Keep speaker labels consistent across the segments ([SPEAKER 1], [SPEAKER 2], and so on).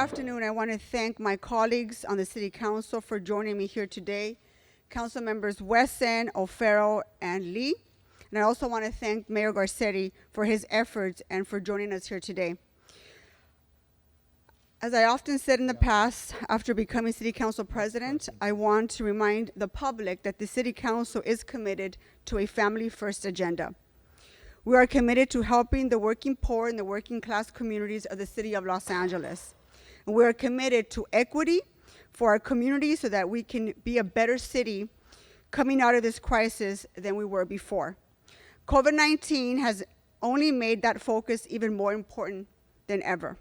[SPEAKER 1] afternoon. I want to thank my colleagues on the City Council for joining me here today. Council members Wesson, O'Farrell, and Lee. And I also want to thank Mayor Garcetti for his efforts and for joining us here today. As I often said in the past, after becoming City Council President, I want to remind the public that the City Council is committed to a family-first agenda. We are committed to helping the working poor and the working class communities of the city of Los Angeles. And we are committed to equity for our community so that we can be a better city coming out of this crisis than we were before. COVID-19 has only made that focus even more important than ever.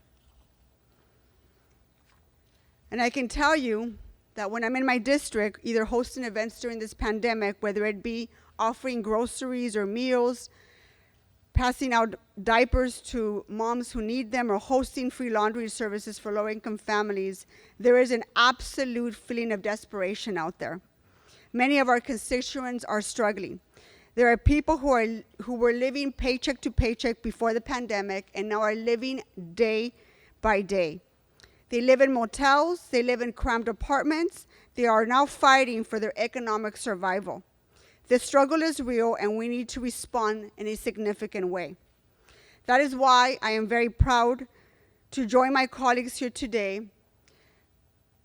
[SPEAKER 1] And I can tell you that when I'm in my district, either hosting events during this pandemic, whether it be offering groceries or meals, passing out diapers to moms who need them, or hosting free laundry services for low-income families, there is an absolute feeling of desperation out there. Many of our constituents are struggling. There are people who were living paycheck to paycheck before the pandemic and now are living day by day. They live in motels, they live in cramped apartments, they are now fighting for their economic survival. The struggle is real, and we need to respond in a significant way. That is why I am very proud to join my colleagues here today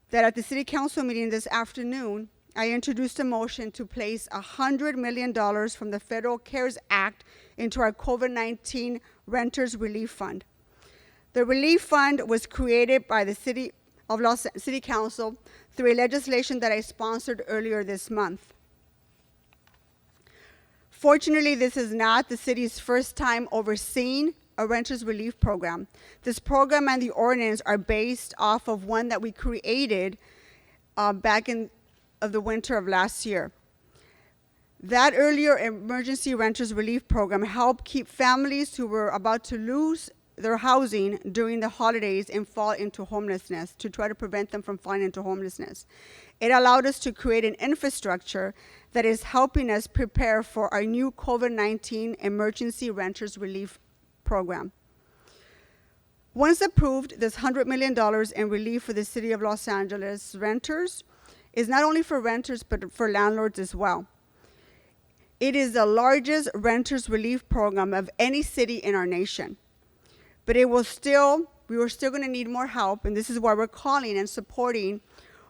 [SPEAKER 1] that at the City Council meeting this afternoon, I introduced a motion to place $100 million from the Federal CARES Act into our COVID-19 Renters Relief Fund. The Relief Fund was created by the City Council through a legislation that I sponsored earlier this month. Fortunately, this is not the city's first time overseeing a renters relief program. This program and the ordinance are based off of one that we created back in the winter of last year. That earlier emergency renters relief program helped keep families who were about to lose their housing during the holidays and fall into homelessness, to try to prevent them from falling into homelessness. It allowed us to create an infrastructure that is helping us prepare for our new COVID-19 emergency renters relief program. Once approved, this $100 million in relief for the city of Los Angeles renters is not only for renters, but for landlords as well. It is the largest renters relief program of any city in our nation. But we were still going to need more help, and this is why we're calling and supporting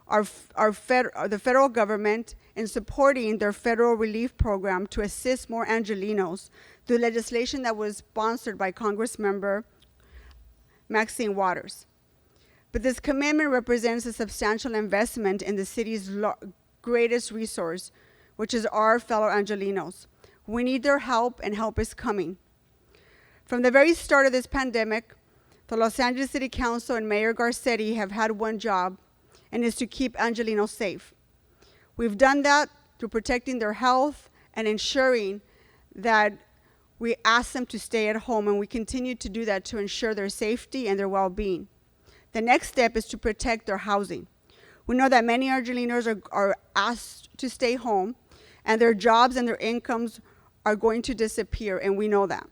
[SPEAKER 1] the federal government in supporting their federal relief program to assist more Angelenos through legislation that was sponsored by Congressmember Maxine Waters. But this commitment represents a substantial investment in the city's greatest resource, which is our fellow Angelenos. We need their help, and help is coming. From the very start of this pandemic, the Los Angeles City Council and Mayor Garcetti have had one job, and is to keep Angelenos safe. We've done that through protecting their health and ensuring that we ask them to stay at home, and we continue to do that to ensure their safety and their well-being. The next step is to protect their housing. We know that many Angelenos are asked to stay home, and their jobs and their incomes are going to disappear, and we know that.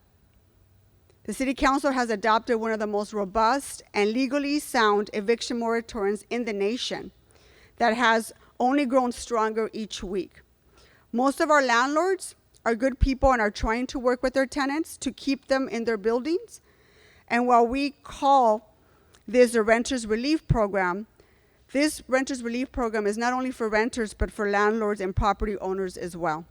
[SPEAKER 1] The City Council has adopted one of the most robust and legally sound eviction moratoriums in the nation that has only grown stronger each week. Most of our landlords are good people and are trying to work with their tenants to keep them in their buildings. And while we call this a renters relief program, this renters relief program is not only for renters, but for landlords and property owners as well.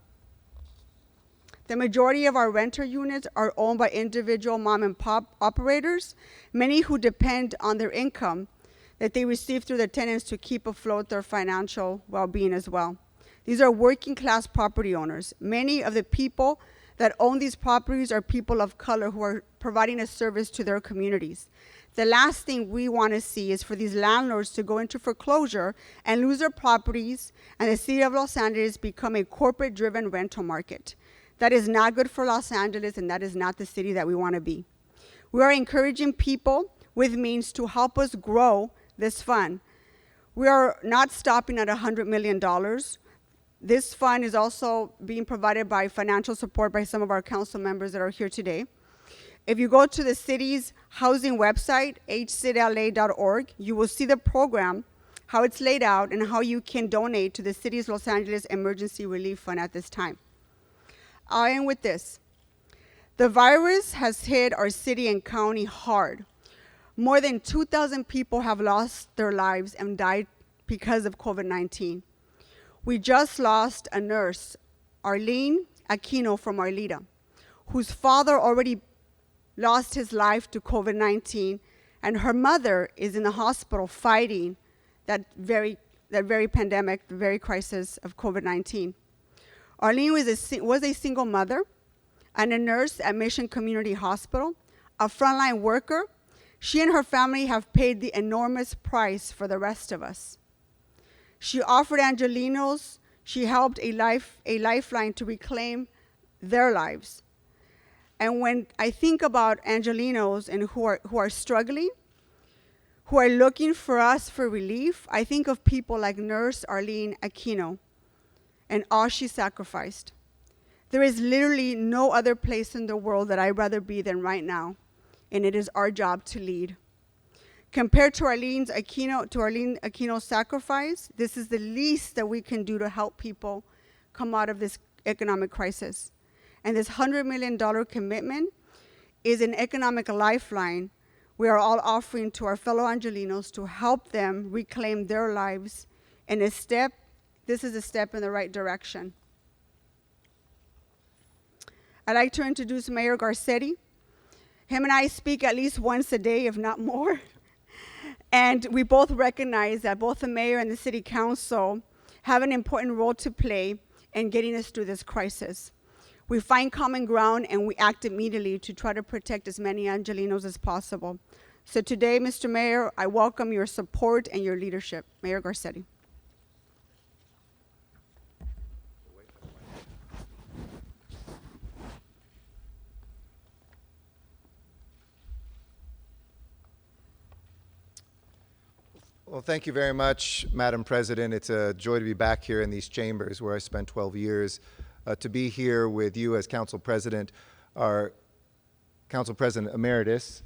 [SPEAKER 1] The majority of our renter units are owned by individual mom and pop operators, many who depend on their income that they receive through their tenants to keep afloat their financial well-being as well. These are working class property owners. Many of the people that own these properties are people of color who are providing a service to their communities. The last thing we want to see is for these landlords to go into foreclosure and lose their properties, and the city of Los Angeles become a corporate-driven rental market. That is not good for Los Angeles, and that is not the city that we want to be. We are encouraging people with means to help us grow this fund. We are not stopping at $100 million. This fund is also being provided by financial support by some of our council members that are here today. If you go to the city's housing website, hcidla.org, you will see the program, how it's laid out, and how you can donate to the city's Los Angeles Emergency Relief Fund at this time. I'll end with this. The virus has hit our city and county hard. More than 2,000 people have lost their lives and died because of COVID-19. We just lost a nurse, Arlene Aquino from Arleta, whose father already lost his life to COVID-19, and her mother is in the hospital fighting that very pandemic, the very crisis of COVID-19. Arlene was a single mother and a nurse at Mission Community Hospital, a frontline worker. She and her family have paid the enormous price for the rest of us. She offered Angelenos, she helped a lifeline to reclaim their lives. And when I think about Angelenos and who are struggling, who are looking for us for relief, I think of people like Nurse Arlene Aquino and all she sacrificed. There is literally no other place in the world that I'd rather be than right now, and it is our job to lead. Compared to Arlene Aquino's sacrifice, this is the least that we can do to help people come out of this economic crisis. And this $100 million commitment is an economic lifeline we are all offering to our fellow Angelenos to help them reclaim their lives. And this is a step in the right direction. I'd like to introduce Mayor Garcetti. Him and I speak at least once a day, if not more. And we both recognize that both the mayor and the city council have an important role to play in getting us through this crisis. We find common ground and we act immediately to try to protect as many Angelenos as possible. So today, Mr. Mayor, I welcome your support and your leadership. Mayor Garcetti.
[SPEAKER 2] Well, thank you very much, Madam President. It's a joy to be back here in these chambers where I spent 12 years. To be here with you as Council President, our Council President Emeritus,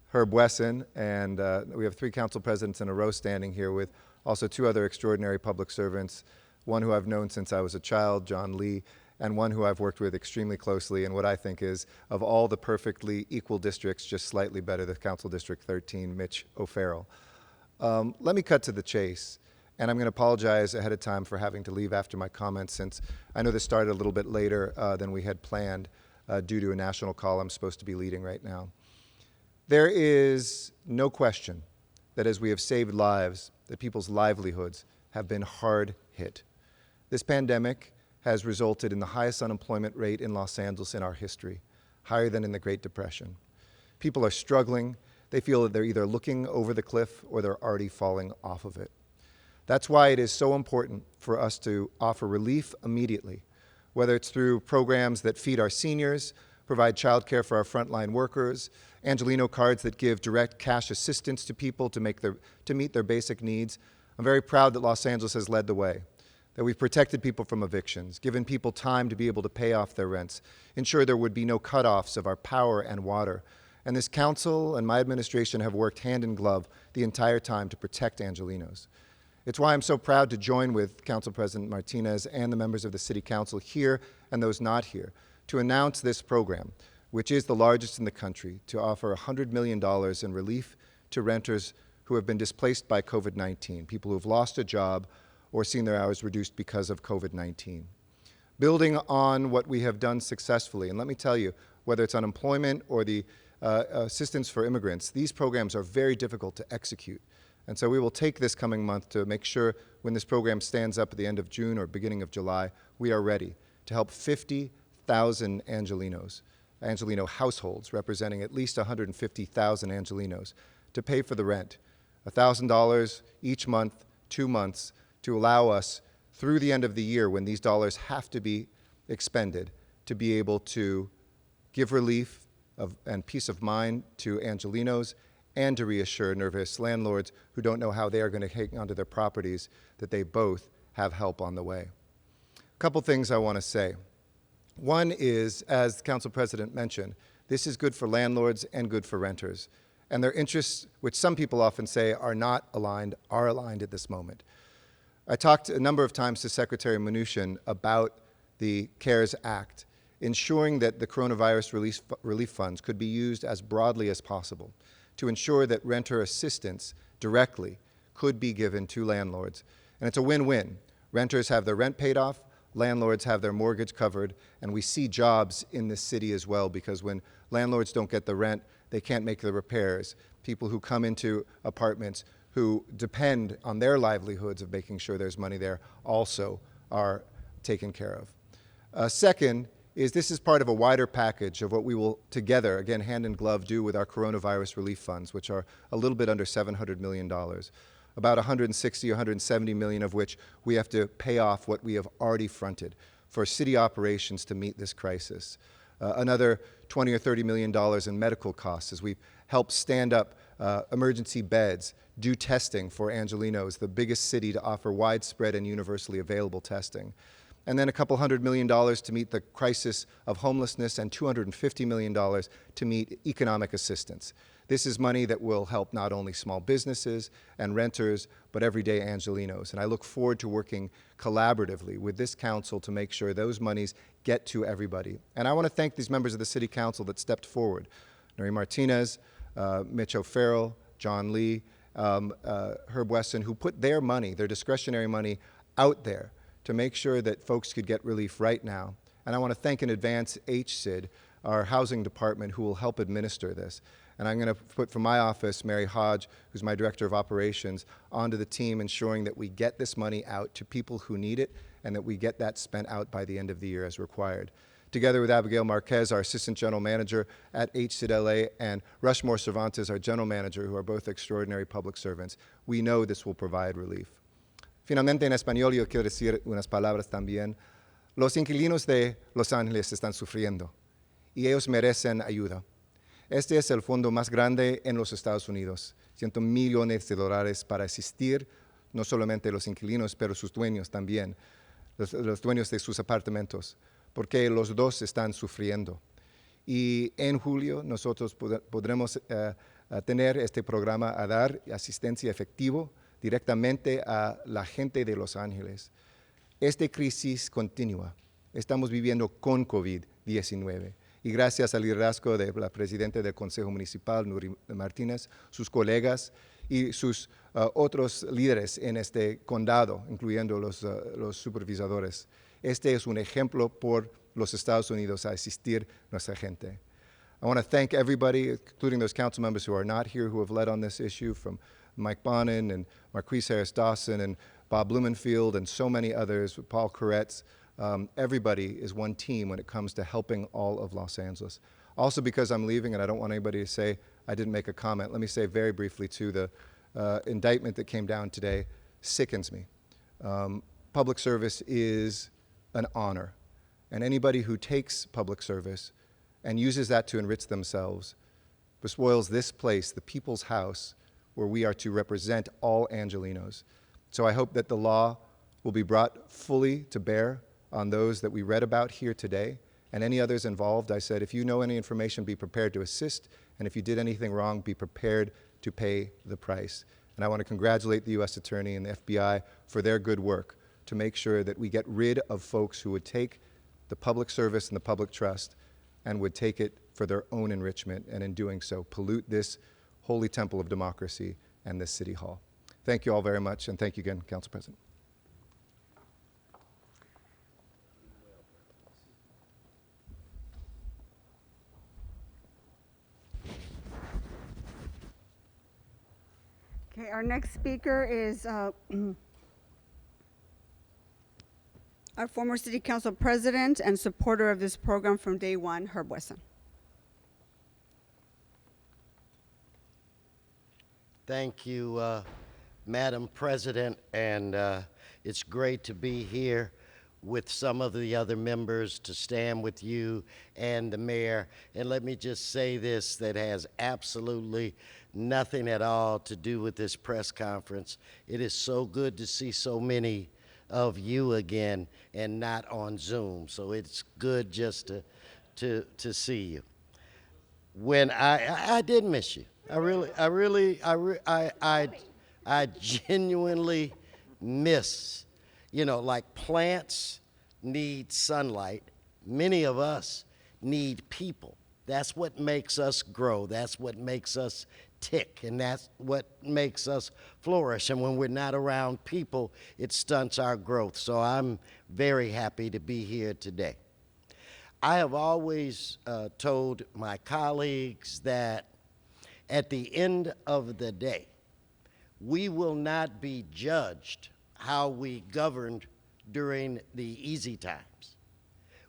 [SPEAKER 2] Herb Wesson, and we have 3 Council Presidents in a row standing here with also 2 other extraordinary public servants, one who I've known since I was a child, John Lee, and one who I've worked with extremely closely in what I think is, of all the perfectly equal districts, just slightly better, the Council District 13, Mitch O'Farrell. Let me cut to the chase. And I'm going to apologize ahead of time for having to leave after my comments, since I know this started a little bit later than we had planned due to a national call I'm supposed to be leading right now. There is no question that as we have saved lives, that people's livelihoods have been hard hit. This pandemic has resulted in the highest unemployment rate in Los Angeles in our history, higher than in the Great Depression. People are struggling. They feel that they're either looking over the cliff or they're already falling off of it. That's why it is so important for us to offer relief immediately, whether it's through programs that feed our seniors, provide childcare for our frontline workers, Angeleno cards that give direct cash assistance to people to meet their basic needs. I'm very proud that Los Angeles has led the way, that we've protected people from evictions, given people time to be able to pay off their rents, ensure there would be no cutoffs of our power and water. And this council and my administration have worked hand in glove the entire time to protect Angelenos. It's why I'm so proud to join with Council President Martinez and the members of the City Council here and those not here to announce this program, which is the largest in the country, to offer $100 million in relief to renters who have been displaced by COVID-19, people who have lost a job or seen their hours reduced because of COVID-19. Building on what we have done successfully, and let me tell you, whether it's unemployment or the assistance for immigrants, these programs are very difficult to execute. And so we will take this coming month to make sure when this program stands up at the end of June or beginning of July, we are ready to help 50,000 Angeleno households, representing at least 150,000 Angelenos, to pay for the rent, $1,000 each month, 2 months, to allow us through the end of the year when these dollars have to be expended to be able to give relief and peace of mind to Angelenos and to reassure nervous landlords who don't know how they are going to hang onto their properties that they both have help on the way. A couple things I want to say. One is, as the Council President mentioned, This is good for landlords and good for renters. And their interests, which some people often say are not aligned, are aligned at this moment. I talked a number of times to Secretary Mnuchin about the CARES Act, ensuring that the coronavirus relief funds could be used as broadly as possible to ensure that renter assistance directly could be given to landlords. And it's a win-win. Renters have their rent paid off, landlords have their mortgage covered, and we see jobs in this city as well, because when landlords don't get the rent, they can't make the repairs. People who come into apartments who depend on their livelihoods of making sure there's money there also are taken care of. Second is this is part of a wider package of what we will together, again, hand in glove, do with our coronavirus relief funds, which are a little bit under $700 million. About 160, 170 million of which we have to pay off what we have already fronted for city operations to meet this crisis. Another 20 or $30 million in medical costs as we help stand up emergency beds, do testing for Angelenos, the biggest city to offer widespread and universally available testing. And then a couple $100 million to meet the crisis of homelessness and $250 million to meet economic assistance. This is money that will help not only small businesses and renters, but everyday Angelenos. And I look forward to working collaboratively with this council to make sure those monies get to everybody. And I want to thank these members of the City Council that stepped forward. Nury Martinez, Mitch O'Farrell, John Lee, Herb Weston, who put their money, their discretionary money, out there to make sure that folks could get relief right now. And I want to thank in advance HCID, our housing department, who will help administer this. And I'm going to put from my office Mary Hodge, who's my director of operations, onto the team, ensuring that we get this money out to people who need it and that we get that spent out by the end of the year as required. Together with Abigail Marquez, our assistant general manager at HCID LA, and Rushmore Cervantes, our general manager, who are both extraordinary public servants, we know this will provide relief. Finalmente, en español, yo quiero decir unas palabras también. Los inquilinos de Los Ángeles están sufriendo y ellos merecen ayuda. Este es el fondo más grande en los Estados Unidos, $100 millones para asistir no solamente los inquilinos, pero sus dueños también, los dueños de sus apartamentos, porque los dos están sufriendo. Y en julio nosotros podremos tener este programa a dar asistencia efectiva directamente a la gente de Los Ángeles. Esta crisis continúa. Estamos viviendo con COVID-19. Y gracias al liderazgo de la presidenta del Consejo Municipal, Nury Martinez, sus colegas y sus otros líderes en este condado, incluyendo los supervisores. Este es un ejemplo por los Estados Unidos a asistir nuestra gente. I want to thank everybody, including those council members who are not here, who have led on this issue, from Mike Bonin and Marquise Harris-Dawson and Bob Blumenfield and so many others, Paul Koretz. Everybody is one team when it comes to helping all of Los Angeles. Also, because I'm leaving and I don't want anybody to say I didn't make a comment, let me say very briefly too, the indictment that came down today sickens me. Public service is an honor, and anybody who takes public service and uses that to enrich themselves bespoils this place, the people's house, where we are to represent all Angelenos. So I hope that the law will be brought fully to bear on those that we read about here today, and any others involved. I said, if you know any information, be prepared to assist, and if you did anything wrong, be prepared to pay the price. And I want to congratulate the U.S. Attorney and the FBI for their good work to make sure that we get rid of folks who would take the public service and the public trust and would take it for their own enrichment, and in doing so, pollute this holy temple of democracy and this City Hall. Thank you all very much, and thank you again, Council President.
[SPEAKER 1] Okay, our next speaker is our former City Council President and supporter of this program from day one, Herb Weston.
[SPEAKER 3] Thank you, Madam President, and it's great to be here with some of the other members to stand with you and the mayor. And let me just say this, that has absolutely nothing at all to do with this press conference. It is so good to see so many of you again and not on Zoom. So it's good just to see you. when I did miss you. I genuinely miss, like plants need sunlight. Many of us need people. That's what makes us grow. That's what makes us tick, and that's what makes us flourish. And when we're not around people, it stunts our growth. So I'm very happy to be here today. I have always told my colleagues that at the end of the day, we will not be judged how we governed during the easy times.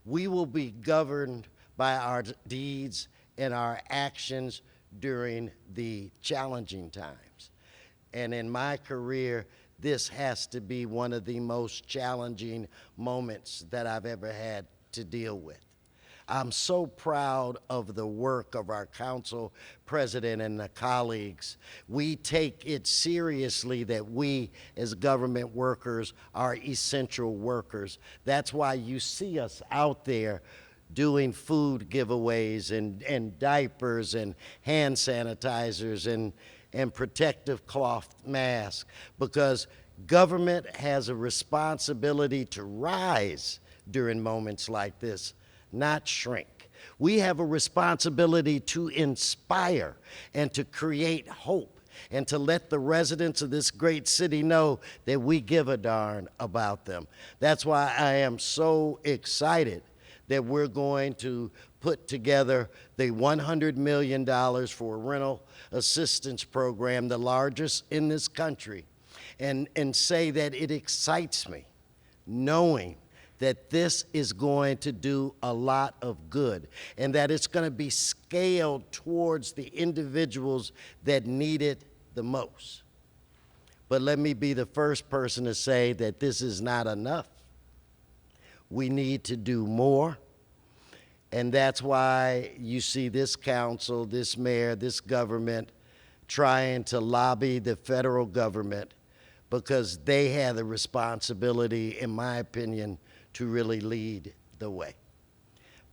[SPEAKER 3] We will be governed by our deeds and our actions during the challenging times. And in my career, this has to be one of the most challenging moments that I've ever had to deal with. I'm so proud of the work of our council president and the colleagues. We take it seriously that we as government workers are essential workers. That's why you see us out there doing food giveaways and diapers and hand sanitizers and protective cloth masks, because government has a responsibility to rise during moments like this, not shrink. We have a responsibility to inspire and to create hope and to let the residents of this great city know that we give a darn about them. That's why I am so excited that we're going to put together the $100 million for a rental assistance program, the largest in this country, and say that it excites me knowing that this is going to do a lot of good and that it's going to be scaled towards the individuals that need it the most. But let me be the first person to say that this is not enough. We need to do more, and that's why you see this council, this mayor, this government trying to lobby the federal government, because they have the responsibility, in my opinion, to really lead the way.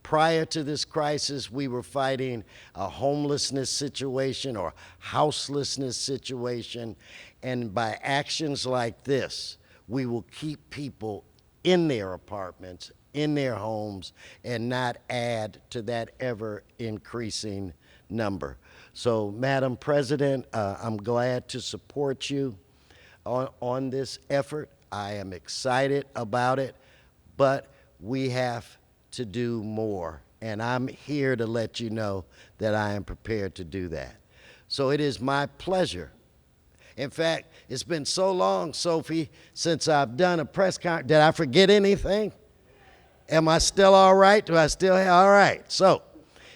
[SPEAKER 3] Prior to this crisis, we were fighting a homelessness situation or houselessness situation, and by actions like this, we will keep people in their apartments, in their homes, and not add to that ever-increasing number. So, Madam President, I'm glad to support you on this effort. I am excited about it, but we have to do more, and I'm here to let you know that I am prepared to do that. So it is my pleasure. In fact, it's been so long, Sophie, since I've done a press conference. Did I forget anything? Am I still all right? Do I still have, all right. So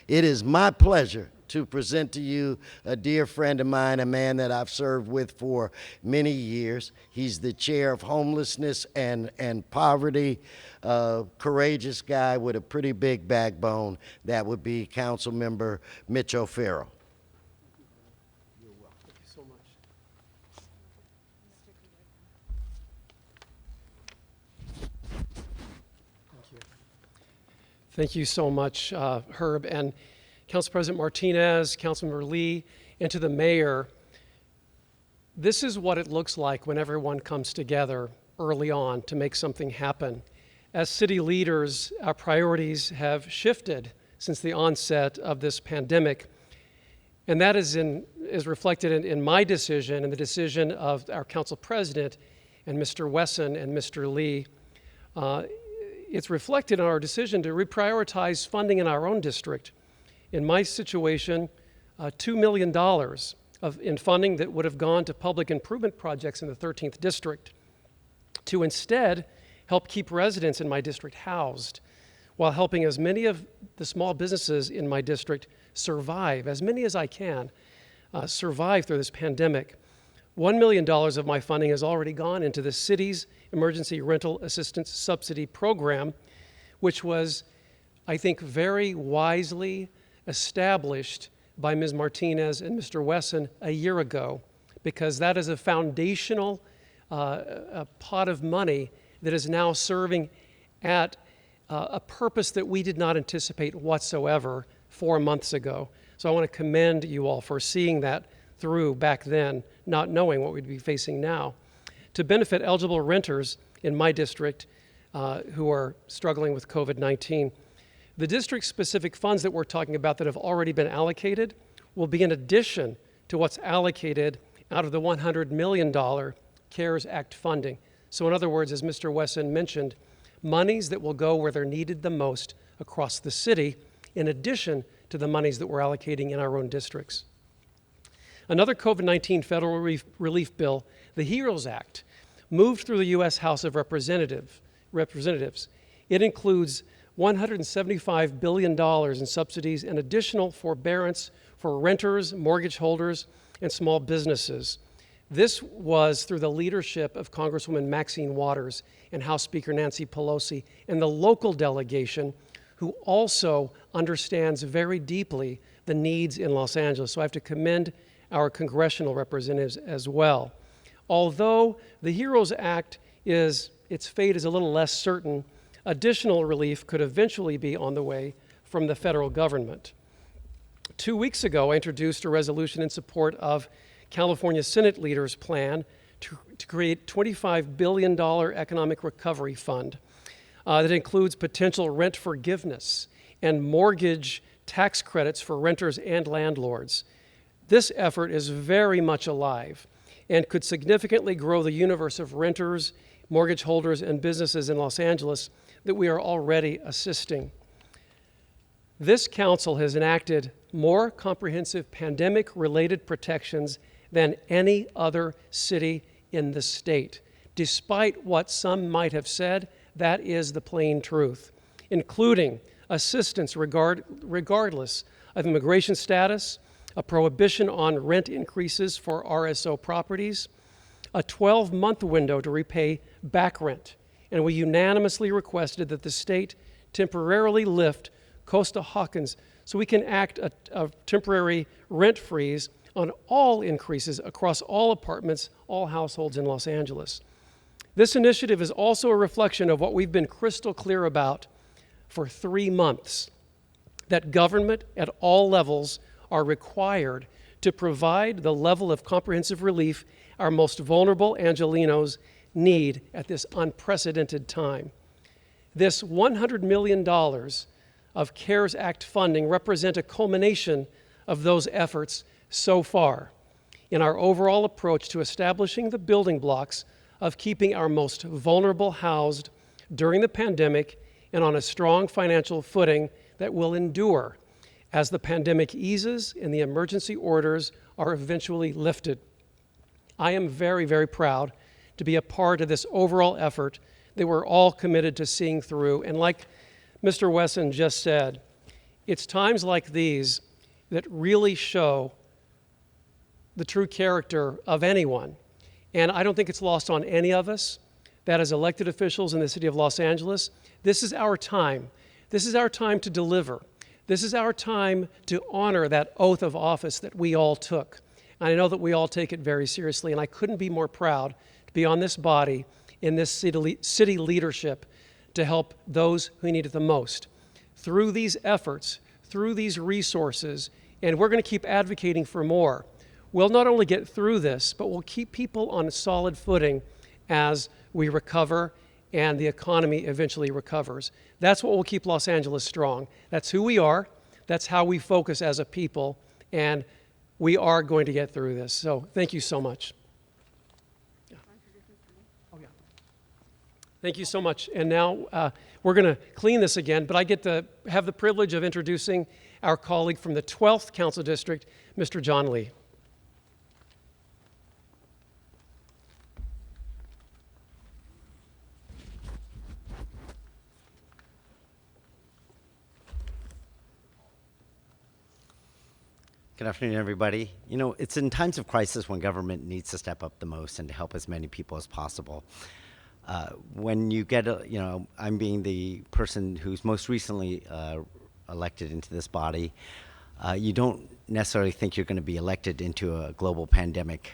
[SPEAKER 3] it is my pleasure to present to you a dear friend of mine, a man that I've served with for many years. He's the chair of homelessness and poverty, courageous guy with a pretty big backbone. That would be Council Member Mitch O'Farrell.
[SPEAKER 4] You're welcome. Thank you so much. Thank you. Thank you so much, Herb. And Council President Martinez, Councilmember Lee, and to the mayor, this is what it looks like when everyone comes together early on to make something happen. As city leaders, our priorities have shifted since the onset of this pandemic, and that is reflected in my decision and the decision of our council president and Mr. Wesson and Mr. Lee. It's reflected in our decision to reprioritize funding in our own district. In my situation, $2 million in funding that would have gone to public improvement projects in the 13th district to instead help keep residents in my district housed while helping as many of the small businesses in my district survive, as many as I can, survive through this pandemic. $1 million of my funding has already gone into the city's Emergency Rental Assistance Subsidy Program, which was, I think, very wisely established by Ms. Martinez and Mr. Wesson a year ago, because that is a foundational a pot of money that is now serving at a purpose that we did not anticipate whatsoever 4 months ago. So I want to commend you all for seeing that through back then, not knowing what we'd be facing now, to benefit eligible renters in my district who are struggling with COVID-19. The district-specific funds that we're talking about that have already been allocated will be in addition to what's allocated out of the $100 million CARES Act funding. So in other words, as Mr. Wesson mentioned, monies that will go where they're needed the most across the city, in addition to the monies that we're allocating in our own districts. Another COVID-19 federal relief bill, the HEROES Act, moved through the U.S. House of Representatives. It includes $175 billion in subsidies and additional forbearance for renters, mortgage holders, and small businesses. This was through the leadership of Congresswoman Maxine Waters and House Speaker Nancy Pelosi and the local delegation, who also understands very deeply the needs in Los Angeles. So I have to commend our congressional representatives as well. Although the HEROES Act its fate is a little less certain, additional relief could eventually be on the way from the federal government. 2 weeks ago, I introduced a resolution in support of California Senate leaders' plan to create $25 billion economic recovery fund that includes potential rent forgiveness and mortgage tax credits for renters and landlords. This effort is very much alive and could significantly grow the universe of renters, mortgage holders, and businesses in Los Angeles that we are already assisting. This council has enacted more comprehensive pandemic-related protections than any other city in the state. Despite what some might have said, that is the plain truth, including assistance regardless of immigration status, a prohibition on rent increases for RSO properties, a 12-month window to repay back rent, and we unanimously requested that the state temporarily lift Costa-Hawkins so we can act a temporary rent freeze on all increases across all apartments, all households in Los Angeles. This initiative is also a reflection of what we've been crystal clear about for 3 months, that government at all levels are required to provide the level of comprehensive relief our most vulnerable Angelenos need at this unprecedented time. This $100 million of CARES Act funding represent a culmination of those efforts so far in our overall approach to establishing the building blocks of keeping our most vulnerable housed during the pandemic and on a strong financial footing that will endure as the pandemic eases and the emergency orders are eventually lifted. I am very, very proud to be a part of this overall effort that we're all committed to seeing through. And like Mr. Wesson just said, it's times like these that really show the true character of anyone. And I don't think it's lost on any of us that as elected officials in the city of Los Angeles, this is our time. This is our time to deliver. This is our time to honor that oath of office that we all took. And I know that we all take it very seriously, and I couldn't be more proud to be on this body in this city leadership to help those who need it the most. Through these efforts, through these resources, and we're going to keep advocating for more, we'll not only get through this, but we'll keep people on a solid footing as we recover and the economy eventually recovers. That's what will keep Los Angeles strong. That's who we are. That's how we focus as a people, and we are going to get through this. So thank you so much. Yeah. Oh, yeah. Thank you so much. And now we're going to clean this again, but I get to have the privilege of introducing our colleague from the 12th Council District, Mr. John Lee.
[SPEAKER 5] Good afternoon, everybody. You know, it's in times of crisis when government needs to step up the most and to help as many people as possible. When you get, I'm being the person who's most recently elected into this body, you don't necessarily think you're going to be elected into a global pandemic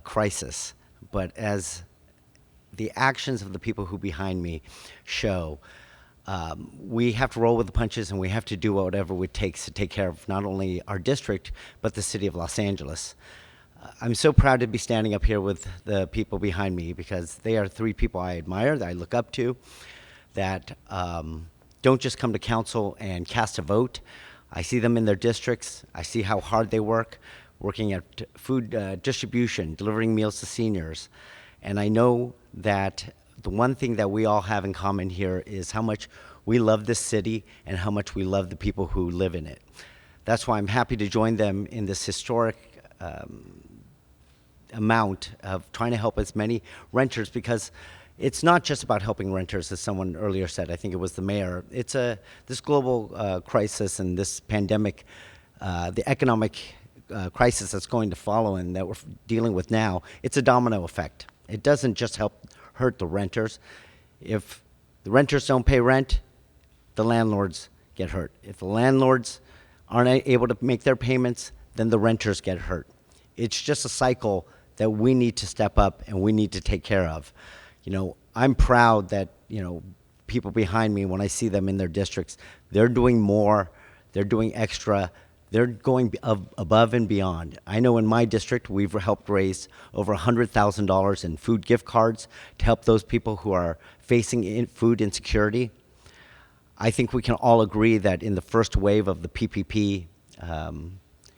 [SPEAKER 5] crisis. But as the actions of the people who behind me show, we have to roll with the punches, and we have to do whatever it takes to take care of not only our district, but the city of Los Angeles. I'm so proud to be standing up here with the people behind me, because they are three people I admire, that I look up to, that don't just come to council and cast a vote. I see them in their districts. I see how hard they work, working at food distribution, delivering meals to seniors. And I know that the one thing that we all have in common here is how much we love this city and how much we love the people who live in it. That's why I'm happy to join them in this historic amount of trying to help as many renters, because it's not just about helping renters, as someone earlier said. I think it was the mayor. It's this global crisis and this pandemic, the economic crisis that's going to follow and that we're dealing with now. It's a domino effect. It doesn't just hurt the renters. If the renters don't pay rent, the landlords get hurt. If the landlords aren't able to make their payments, then the renters get hurt. It's just a cycle that we need to step up and we need to take care of. You know, I'm proud that, you know, people behind me, when I see them in their districts, they're doing more, they're doing extra, they're going above and beyond. I know in my district, we've helped raise over $100,000 in food gift cards to help those people who are facing food insecurity. I think we can all agree that in the first wave of the PPP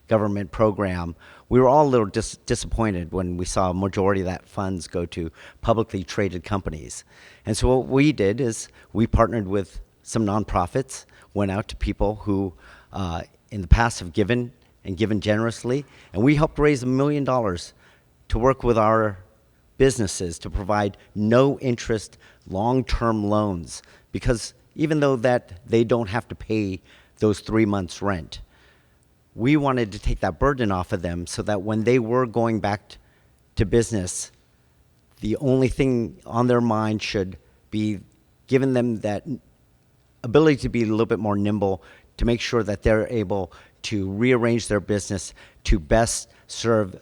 [SPEAKER 5] government program, we were all a little disappointed when we saw a majority of that funds go to publicly traded companies. And so what we did is we partnered with some nonprofits, went out to people who in the past have given and given generously, and we helped raise $1 million to work with our businesses to provide no interest long-term loans, because even though that they don't have to pay those 3 months rent, we wanted to take that burden off of them so that when they were going back to business, the only thing on their mind should be giving them that ability to be a little bit more nimble, to make sure that they're able to rearrange their business to best serve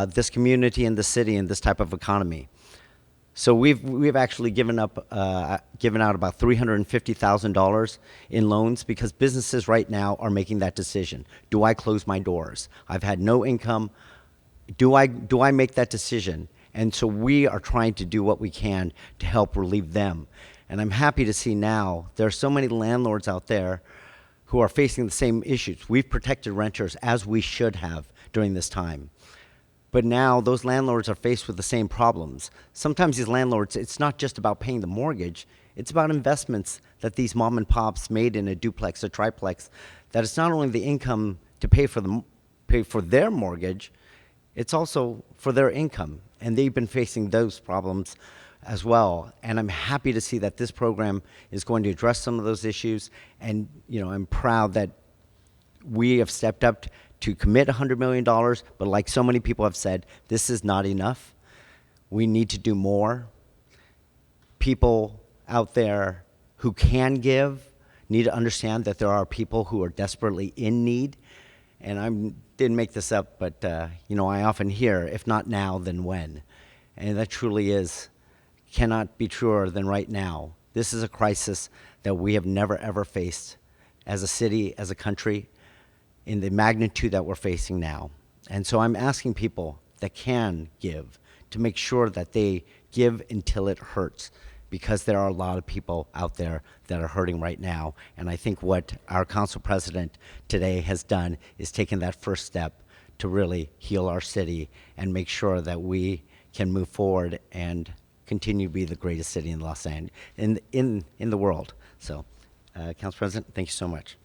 [SPEAKER 5] this community and the city and this type of economy. So we've actually given out about $350,000 in loans, because businesses right now are making that decision. Do I close my doors? I've had no income. Do I make that decision? And so we are trying to do what we can to help relieve them. And I'm happy to see now there are so many landlords out there who are facing the same issues. We've protected renters as we should have during this time. But now those landlords are faced with the same problems. Sometimes these landlords, it's not just about paying the mortgage, it's about investments that these mom and pops made in a duplex or triplex, that it's not only the income to pay for their mortgage, it's also for their income. And they've been facing those problems as well. And I'm happy to see that this program is going to address some of those issues. And, you know, I'm proud that we have stepped up to commit $100 million, but like so many people have said, this is not enough. We need to do more. People out there who can give need to understand that there are people who are desperately in need. And I didn't make this up, but you know, I often hear, if not now, then when? And that truly cannot be truer than right now. This is a crisis that we have never, ever faced as a city, as a country, in the magnitude that we're facing now. And so I'm asking people that can give to make sure that they give until it hurts, because there are a lot of people out there that are hurting right now. And I think what our council president today has done is taken that first step to really heal our city and make sure that we can move forward and continue to be the greatest city in Los Angeles, in the world. So, Council President, thank you so much.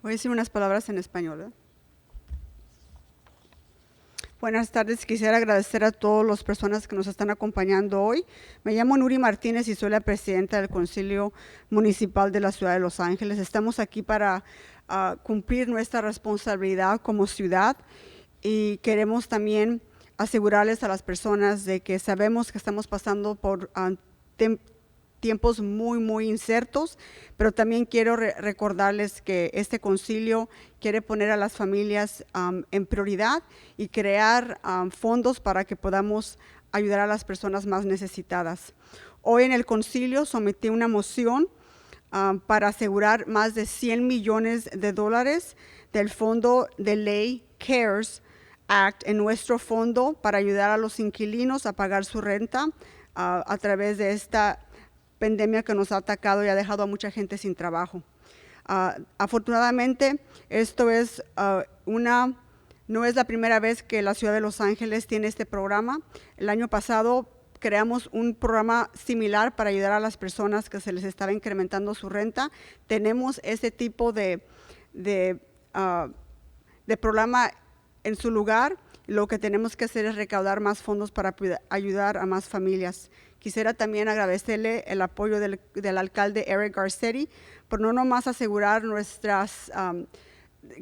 [SPEAKER 1] Voy a decir unas palabras en español, ¿verdad? Buenas tardes, quisiera agradecer a todas las personas que nos están acompañando hoy. Me llamo Nury Martinez y soy la presidenta del Concilio Municipal de la Ciudad de Los Ángeles. Estamos aquí para cumplir nuestra responsabilidad como ciudad, y queremos también asegurarles a las personas de que sabemos que estamos pasando por tiempos muy, muy incertos, pero también quiero recordarles que este concilio quiere poner a las familias en prioridad y crear fondos para que podamos ayudar a las personas más necesitadas. Hoy en el concilio sometí una moción para asegurar más de $100 millones del fondo de ley CARES Act en nuestro fondo para ayudar a los inquilinos a pagar su renta a través de esta pandemia que nos ha atacado y ha dejado a mucha gente sin trabajo. Afortunadamente, esto es no es la primera vez que la ciudad de Los Ángeles tiene este programa. El año pasado creamos un programa similar para ayudar a las personas que se les estaba incrementando su renta. Tenemos este tipo de programa en su lugar. Lo que tenemos que hacer es recaudar más fondos para ayudar a más familias. Quisiera también agradecerle el apoyo del alcalde Eric Garcetti por no nomás asegurar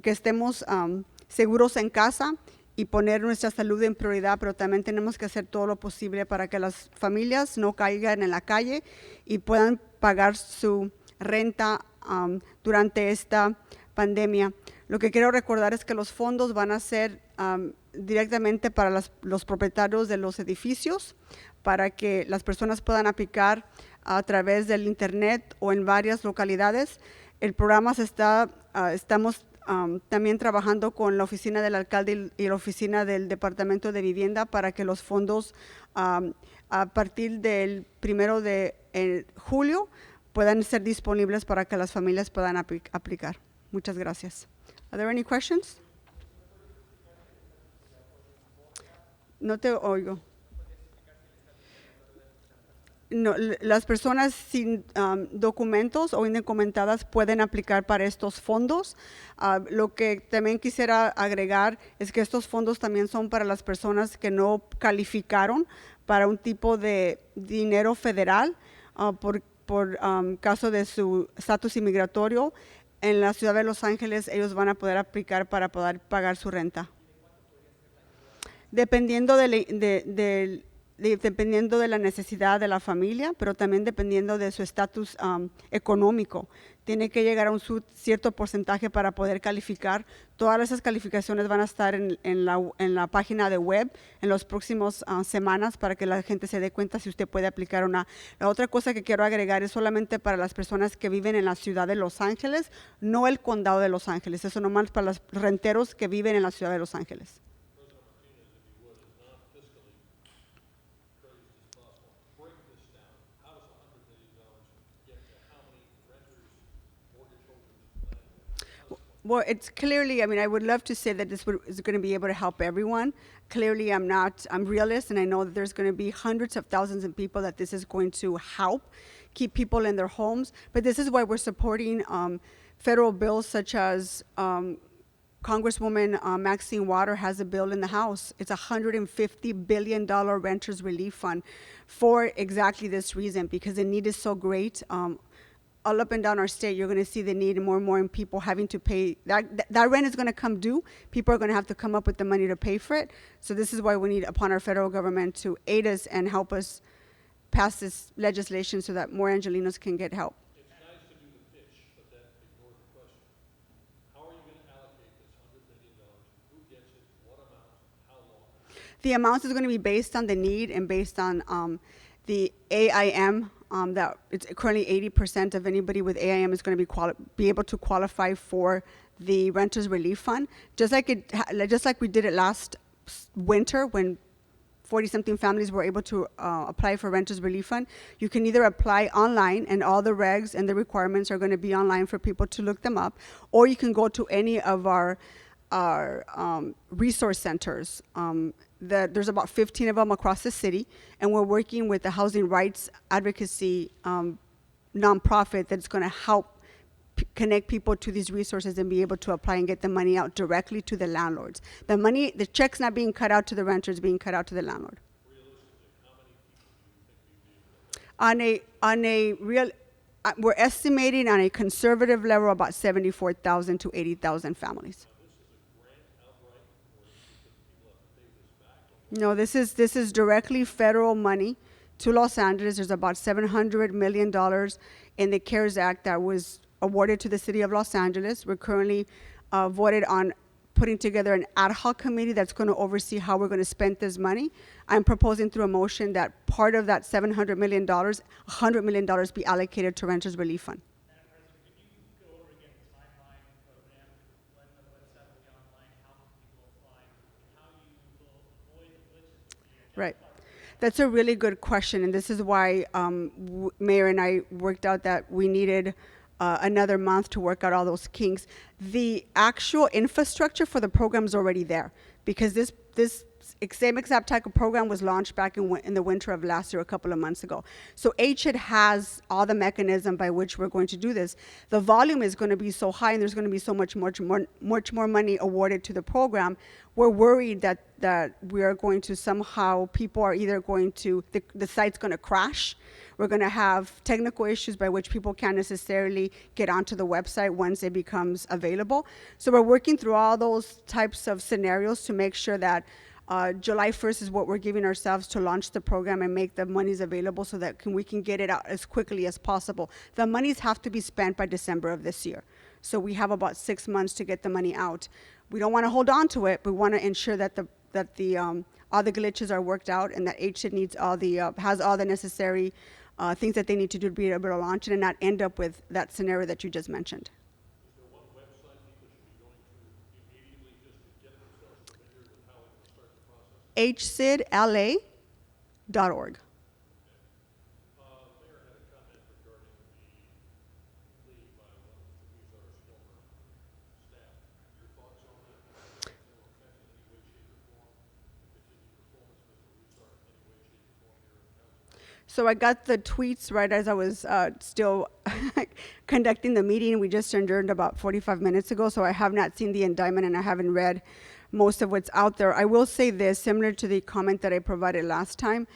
[SPEAKER 1] que estemos seguros en casa y poner nuestra salud en prioridad, pero también tenemos que hacer todo lo posible para que las familias no caigan en la calle y puedan pagar su renta durante esta pandemia. Lo que quiero recordar es que los fondos van a ser directamente para los propietarios de los edificios, para que las personas puedan aplicar a través del internet o en varias localidades. El programa estamos también trabajando con la oficina del alcalde y la oficina del Departamento de Vivienda para que los fondos a partir del 1 de julio puedan ser disponibles para que las familias puedan aplicar. Muchas gracias. Are there any questions? No te oigo. No, las personas sin documentos o indocumentadas pueden aplicar para estos fondos. Lo que también quisiera agregar es que estos fondos también son para las personas que no calificaron para un tipo de dinero federal por caso de su estatus inmigratorio. En la ciudad de Los Ángeles ellos van a poder aplicar para poder pagar su renta. Dependiendo dependiendo de la necesidad de la familia, pero también dependiendo de su estatus económico. Tiene que llegar a un cierto porcentaje para poder calificar. Todas esas calificaciones van a estar en la página de web en las próximas semanas para que la gente se dé cuenta si usted puede aplicar o no. La otra cosa que quiero agregar es solamente para las personas que viven en la ciudad de Los Ángeles, no el condado de Los Ángeles. Eso nomás para los renteros que viven en la ciudad de Los Ángeles. Well, it's clearly, I mean, I would love to say that this is going to be able to help everyone. Clearly, I'm realist, and I know that there's going to be hundreds of thousands of people that this is going to help keep people in their homes. But this is why we're supporting federal bills such as Congresswoman Maxine Waters has a bill in the House. It's a $150 billion renters relief fund for exactly this reason, because the need is so great. All up and down our state, you're going to see the need more and more in people having to pay. That rent is going to come due. People are going to have to come up with the money to pay for it. So this is why we need upon our federal government to aid us and help us pass this legislation so that more Angelinos can get help.
[SPEAKER 6] It's nice to do the pitch, but that ignores the question. How are you going to allocate this $100 million? Who gets it? What amount? How long?
[SPEAKER 1] The amount is going to be based on the need and based on the AIM. That it's currently 80% of anybody with AIM is going to be able to qualify for the Renters Relief Fund, just like we did it last winter when 40-something families were able to apply for Renters Relief Fund. You can either apply online, and all the regs and the requirements are going to be online for people to look them up, or you can go to any of our resource centers. There's about 15 of them across the city, and we're working with the housing rights advocacy nonprofit that's going to help connect people to these resources and be able to apply and get the money out directly to the landlords. The check's not being cut out to the renters, being cut out to the landlord. We're estimating on a conservative level about 74,000 to 80,000 families. No, this is directly federal money to Los Angeles. There's about $700 million in the CARES Act that was awarded to the city of Los Angeles. We're currently voted on putting together an ad hoc committee that's going to oversee how we're going to spend this money. I'm proposing through a motion that part of that $700 million, $100 million be allocated to Renters Relief Fund.
[SPEAKER 7] Madam President, could you go over again the timeline program, when the website will be online, how people apply, and how you will avoid the glitches that you
[SPEAKER 1] Right. That's a really good question, and this is why Mayor and I worked out that we needed another month to work out all those kinks. The actual infrastructure for the program is already there, because this same exact type of program was launched back in the winter of last year, a couple of months ago. So HID has all the mechanism by which we're going to do this. The volume is going to be so high, and there's going to be so much more money awarded to the program. We're worried that we are going to somehow, people are either going to, the site's going to crash. We're going to have technical issues by which people can't necessarily get onto the website once it becomes available. So we're working through all those types of scenarios to make sure that July 1st is what we're giving ourselves to launch the program and make the monies available so that we can get it out as quickly as possible. The monies have to be spent by December of this year. So we have about 6 months to get the money out. We don't want to hold on to it, but we want to ensure that all the glitches are worked out, and that HID needs has all the necessary things that they need to do to be able to launch it and not end up with that scenario that you just mentioned.
[SPEAKER 6] Is there one website people should be going to immediately just to get themselves familiar with how they can start the process?
[SPEAKER 1] hcidla.org.
[SPEAKER 6] Mayor had a comment regarding the plea by one of Weezar's former staff. Your thoughts on that? Will it affect in any way, shape, or form the continued performance of Mr. Weezar in any way, shape, or form here at council?
[SPEAKER 1] So I got the tweets right as I was still conducting the meeting. We just adjourned about 45 minutes ago, so I have not seen the indictment, and I haven't read most of what's out there. I will say this, similar to the comment that I provided last time.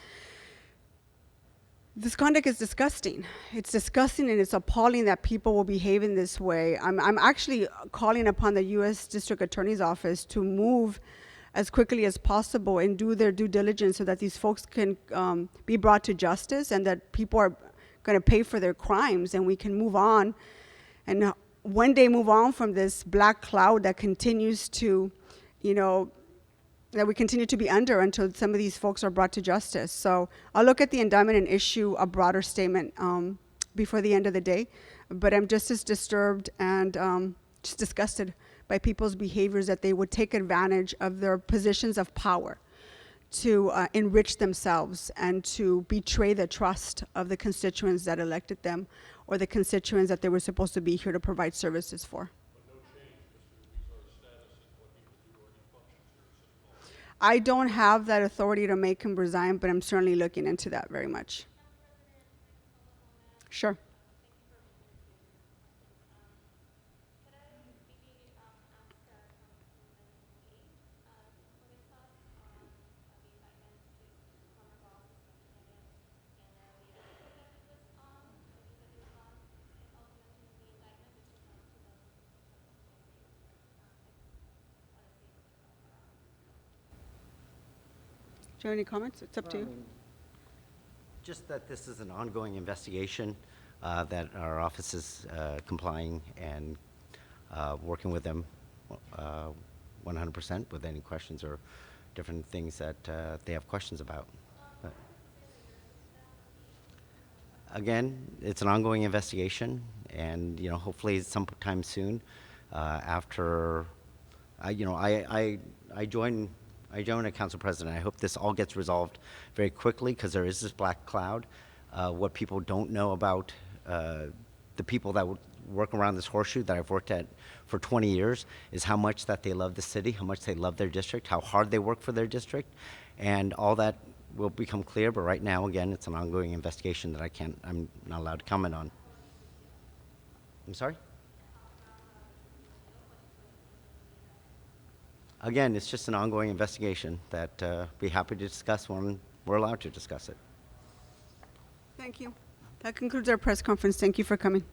[SPEAKER 1] This conduct is disgusting. It's disgusting, and it's appalling that people will behave in this way. I'm actually calling upon the U.S. District Attorney's Office to move as quickly as possible and do their due diligence so that these folks can be brought to justice, and that people are going to pay for their crimes, and we can move on and one day move on from this black cloud that continues to, that we continue to be under until some of these folks are brought to justice. So I'll look at the indictment and issue a broader statement before the end of the day. But I'm just as disturbed and just disgusted by people's behaviors, that they would take advantage of their positions of power to enrich themselves and to betray the trust of the constituents that elected them, or the constituents that they were supposed to be here to provide services for.
[SPEAKER 6] But no change, Mr. Weezar's status and what he will do or any functions here at City Hall.
[SPEAKER 1] I don't have that authority to make him resign, but I'm certainly looking into that very much. Sure. Do you have any comments? It's up to you.
[SPEAKER 5] Just that this is an ongoing investigation, that our office is complying and working with them 100% with any questions or different things that they have questions about. But again, it's an ongoing investigation, and hopefully sometime soon, after I join a council president. I hope this all gets resolved very quickly, because there is this black cloud. What people don't know about the people that work around this horseshoe that I've worked at for 20 years is how much that they love the city, how much they love their district, how hard they work for their district, and all that will become clear. But right now, again, it's an ongoing investigation that I'm not allowed to comment on. I'm sorry? Again, it's just an ongoing investigation that be happy to discuss when we're allowed to discuss it.
[SPEAKER 1] Thank you. That concludes our press conference. Thank you for coming.